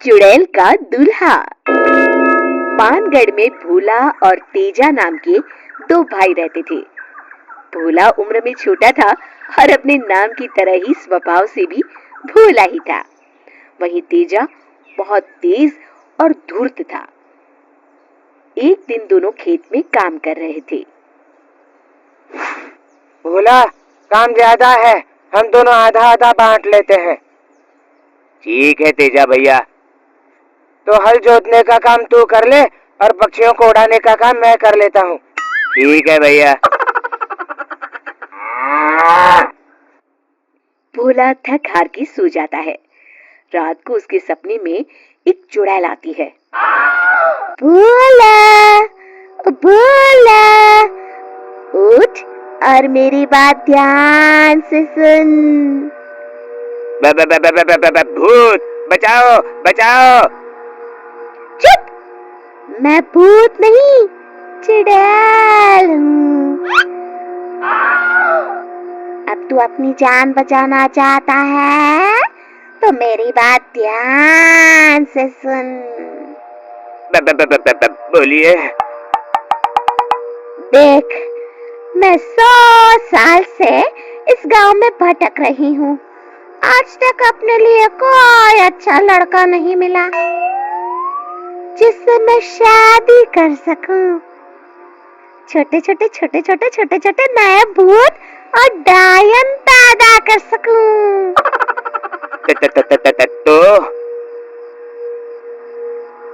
चुड़ैल का दूल्हा। मानगढ़ में भोला और तेजा नाम के दो भाई रहते थे। भोला उम्र में छोटा था और अपने नाम की तरह ही स्वभाव से भी भोला ही था। वहीं तेजा बहुत तेज और धूर्त था। एक दिन दोनों खेत में काम कर रहे थे। भोला, काम ज्यादा है, हम दोनों आधा आधा बांट लेते हैं। ठीक है तेजा भैया। तो हल जोतने का काम तू कर ले और पक्षियों को उड़ाने का काम मैं कर लेता हूँ। ठीक है भैया। भोला थक हार के सो जाता है। रात को उसके सपने में एक चुड़ैल आती है। भोला, भोला, उठ और मेरी बात ध्यान से सुन। भूत, बचाओ बचाओ। चुप, मैं भूत नहीं, चुड़ैल हूँ। अब तू अपनी जान बचाना चाहता है तो मेरी बात ध्यान से सुन। बोलिए। देख, मैं 100 साल से इस गांव में भटक रही हूँ। आज तक अपने लिए कोई अच्छा लड़का नहीं मिला जिससे मैं शादी कर सकूं। छोटे छोटे नए भूत और डायन पैदा कर सकूं।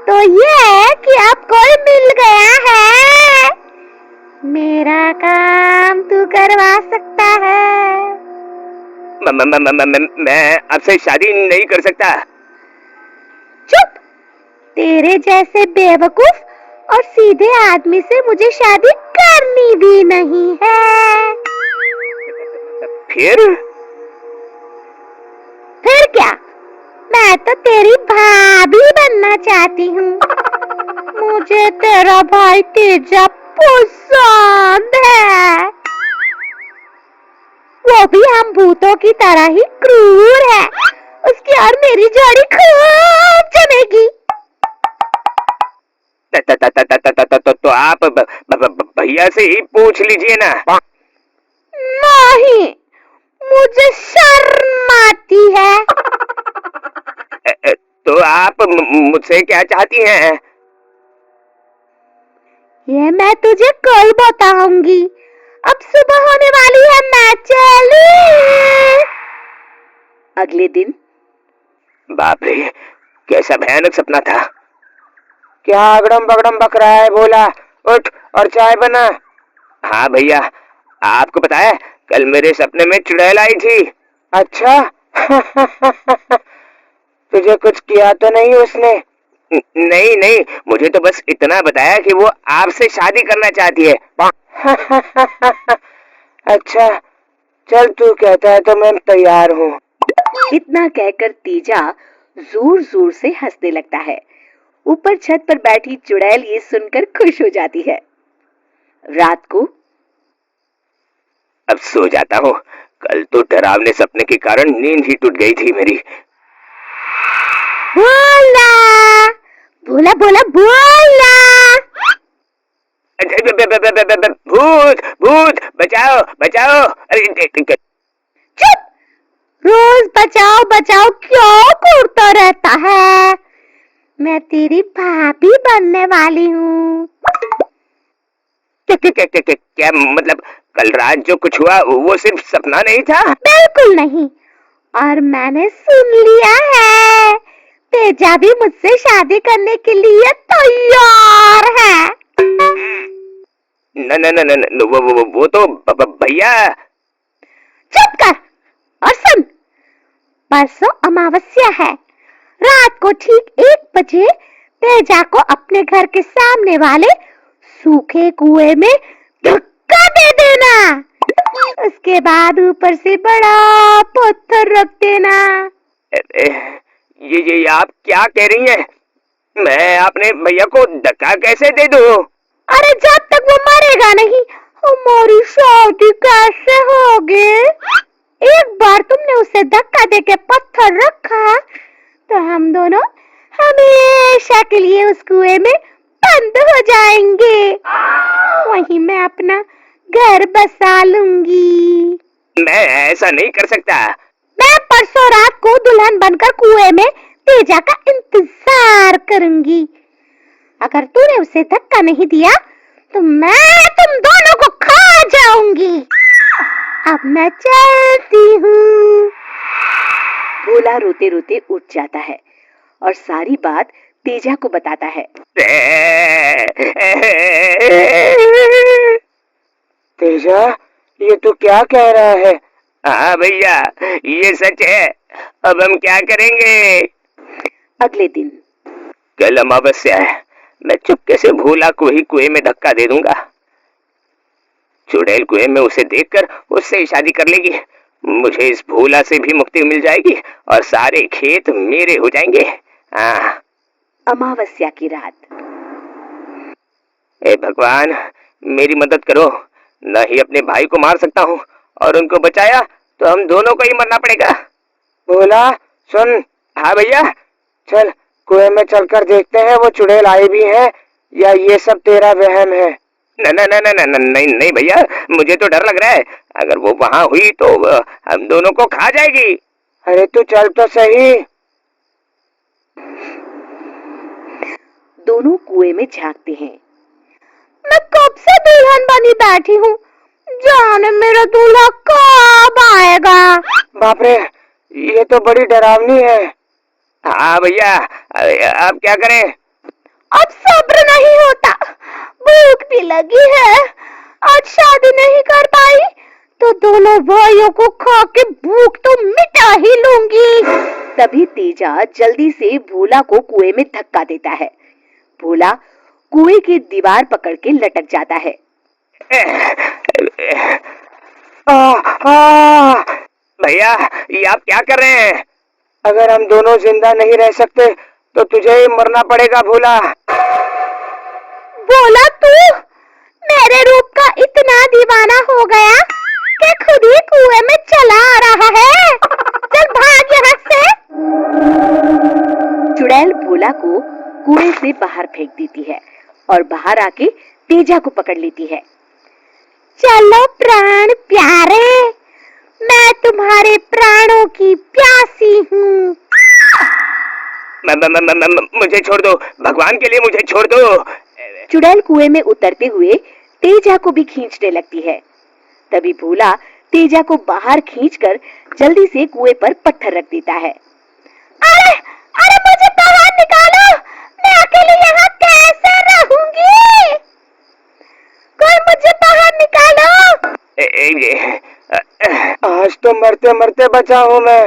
तो ये कि अब कोई मिल गया है, मेरा काम तू करवा सकता है। मैं आपसे शादी नहीं कर सकता। चुप, तेरे जैसे बेवकूफ और सीधे आदमी से मुझे शादी करनी भी नहीं है। फिर क्या? मैं तो तेरी भाभी बनना चाहती हूँ। मुझे तेरा भाई तेजा पसंद है। वो भी हम भूतों की तरह ही क्रूर है। उसकी और मेरी जोड़ी खूब जमेगी। तो आप भैया से ही पूछ लीजिए ना। नहीं, मुझे शर्म आती है। तो आप मुझसे क्या चाहती हैं? ये मैं तुझे कल बताऊंगी। अब सुबह होने वाली है, मैं चली। अगले दिन। बाप रे, कैसा भयानक सपना था। क्या अगड़म बगड़म बक रहा है भोला? उठ और चाय बना। हाँ भैया, आपको पता है कल मेरे सपने में चुड़ैल आई थी। अच्छा। तुझे कुछ किया तो नहीं उसने? नहीं, मुझे तो बस इतना बताया कि वो आपसे शादी करना चाहती है। अच्छा, चल तू कहता है तो मैं तैयार हूँ। इतना कहकर तेजा जोर जोर से हंसने लगता है। ऊपर छत पर बैठी चुड़ैल ये सुनकर खुश हो जाती है। रात को। अब सो जाता हूँ। कल तो डरावने सपने के कारण नींद ही टूट गई थी मेरी। भोला, भोला, भोला, भोला। भूत, भूत, बचाओ बचाओ। अरे चुप, रोज बचाओ बचाओ क्यों कूदता रहता है? मैं तेरी भाभी बनने वाली हूँ। क्या मतलब कल रात जो कुछ हुआ वो सिर्फ सपना नहीं था? बिल्कुल नहीं, और मैंने सुन लिया है तेजा भी मुझसे शादी करने के लिए तैयार है। न, वो तो भैया। चुप कर और सुन। परसों अमावस्या है। रात को ठीक 1 बजे तेजा को अपने घर के सामने वाले सूखे कुएं में धक्का दे देना। उसके बाद ऊपर से बड़ा पत्थर रख देना। ये आप क्या कह रही हैं? मैं अपने भैया को धक्का कैसे दे दूं? अरे जब तक वो मरेगा नहीं, हमारी शादी कैसे होगी? एक बार तुमने उसे धक्का देके पत्थर रखा तो हम दोनों हमेशा के लिए उस कुएं में बंद हो जाएंगे। वहीं मैं अपना घर बसा लूंगी। मैं ऐसा नहीं कर सकता। मैं परसों रात को दुल्हन बनकर कुएं में तेजा का इंतजार करूंगी। अगर तूने उसे धक्का नहीं दिया तो मैं तुम दोनों को खा जाऊंगी। अब मैं चलती हूँ। भोला रोते रोते उठ जाता है और सारी बात तेजा को बताता है। तेजा, ये तू क्या कह रहा है? हाँ भैया, ये सच है। अब हम क्या करेंगे? अगले दिन कल अमावस्या है। मैं चुपके से भोला को ही कुएं में धक्का दे दूंगा। चुड़ैल कुएं में उसे देखकर उससे ही शादी कर लेगी। मुझे इस भोला से भी मुक्ति मिल जाएगी और सारे खेत मेरे हो जाएंगे। हाँ। अमावस्या की रात। हे भगवान, मेरी मदद करो। न ही अपने भाई को मार सकता हूँ और उनको बचाया तो हम दोनों को ही मरना पड़ेगा। भोला सुन। हाँ भैया। चल कुएं में चलकर देखते हैं वो चुड़ैल आई भी है या ये सब तेरा वहम है। नहीं भैया, मुझे तो डर लग रहा है। अगर वो वहां हुई तो हम दोनों को खा जाएगी। अरे तू चल तो सही। दोनों कुएं में झांकते हैं। मैं कब से दुल्हन बनी बैठी हूँ, जाने मेरा दूल्हा कब आएगा। बाप रे, ये तो बड़ी डरावनी है। हाँ भैया, अब क्या करें? अब सब्र नहीं होता, भूख भी लगी है। आज शादी नहीं कर पाई तो दोनों भाइयों को खा के भूख तो मिटा ही लूंगी। तभी तेजा जल्दी से भोला को कुएं में धक्का देता है। भोला कुएं की दीवार पकड़ के लटक जाता है। भैया, ये आप क्या कर रहे हैं? अगर हम दोनों जिंदा नहीं रह सकते तो तुझे ही मरना पड़ेगा भोला। भोला, तू मेरे रूप का इतना दीवाना हो गया कि खुद ही कुएं में चला आ रहा है। चल भाग यहाँ से। चुड़ैल भोला को कुएं से बाहर फेंक देती है और बाहर आके तेजा को पकड़ लेती है। चलो प्राण प्यारे, मैं तुम्हारे प्राणों की प्यासी हूँ। मुझे छोड़ दो, भगवान के लिए मुझे छोड़ दो। चुड़ैल कुएं में उतरते हुए तेजा को भी खींचने लगती है। तभी भोला तेजा को बाहर खींचकर जल्दी से कुएं पर पत्थर रख देता है। अरे अरे मुझे बाहर निकालो, मैं अकेले यहाँ कैसे रहूंगी? कोई मुझे बाहर निकालो। आज तो मरते मरते बचा हूँ मैं।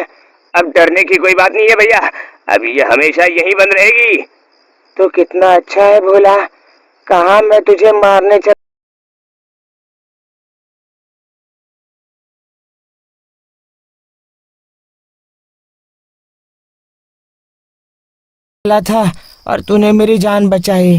अब डरने की कोई बात नहीं है भैया, अब ये हमेशा यहीं बंद रहेगी। तो कितना अच्छा है भोला, कहाँ मैं तुझे मारने चला था और तूने मेरी जान बचाई।